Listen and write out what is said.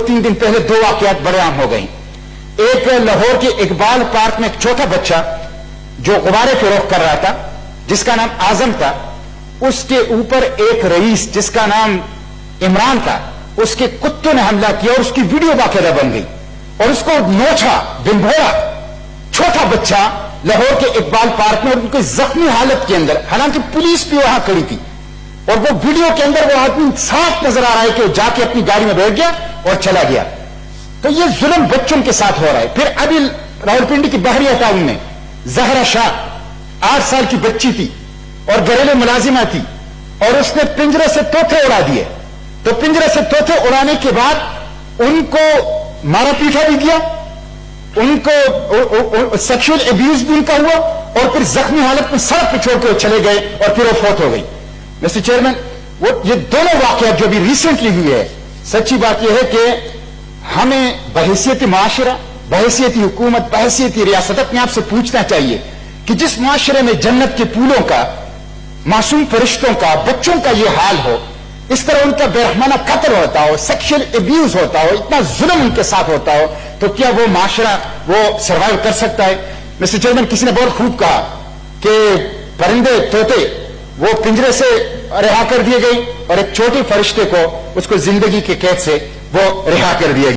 2-3 دن پہلے 2 واقعات بڑے عام ہو گئیں. ایک لاہور کے اقبال پارک میں ایک چھوٹا بچہ جو غبارے فروخت کر رہا تھا جس کا نام اعظم تھا, اس کے اوپر ایک رئیس جس کا نام عمران تھا, اس کے کتوں نے حملہ کیا اور اس کی ویڈیو باقاعدہ بن گئی اور اس کو نوچا, بمبھوڑا. چھوٹا بچہ لاہور کے اقبال پارک میں اور ان کی زخمی حالت کے اندر, حالانکہ پولیس بھی وہاں کھڑی تھی, اور وہ ویڈیو کے اندر وہ آدمی صاف نظر آ رہا ہے کہ وہ جا کے اپنی گاڑی میں بیٹھ گیا اور چلا گیا. تو یہ ظلم بچوں کے ساتھ ہو رہا ہے. پھر ابھی راولپنڈی کی بحیثیت ٹاؤن میں زہرا شاہ 8 سال کی بچی تھی اور گھریلو ملازمہ تھی, اور اس نے پنجرے سے طوطے اڑا دیے. تو پنجرے سے طوطے اڑانے کے بعد ان کو مارا پیٹا بھی گیا, ان کو سیکشل ابیوز بھی ان کا ہوا, اور پھر زخمی حالت میں سڑک پہ چھوڑ کے وہ چلے گئے اور پھر وہ فوت ہو گئی. مسٹر چیئرمین, وہ یہ دونوں واقعات جو ابھی ریسنٹلی ہوئی ہے, سچی بات یہ ہے کہ ہمیں بحیثیت معاشرہ, بحیثیت حکومت, بحیثیت ریاست اپنے آپ سے پوچھنا چاہیے کہ جس معاشرے میں جنت کے پھولوں کا, معصوم فرشتوں کا, بچوں کا یہ حال ہو, اس طرح ان کا بے رحمانہ قتل ہوتا ہو, سیکشل ابیوز ہوتا ہو, اتنا ظلم ان کے ساتھ ہوتا ہو, تو کیا وہ معاشرہ وہ سروائیو کر سکتا ہے؟ مسٹر چیئرمین, کسی نے بہت خوب کہا کہ پرندے, طوطے وہ پنجرے سے رہا کر دیے گئے اور ایک چھوٹے فرشتے کو اس کو زندگی کے قید سے وہ رہا کر دیا گیا.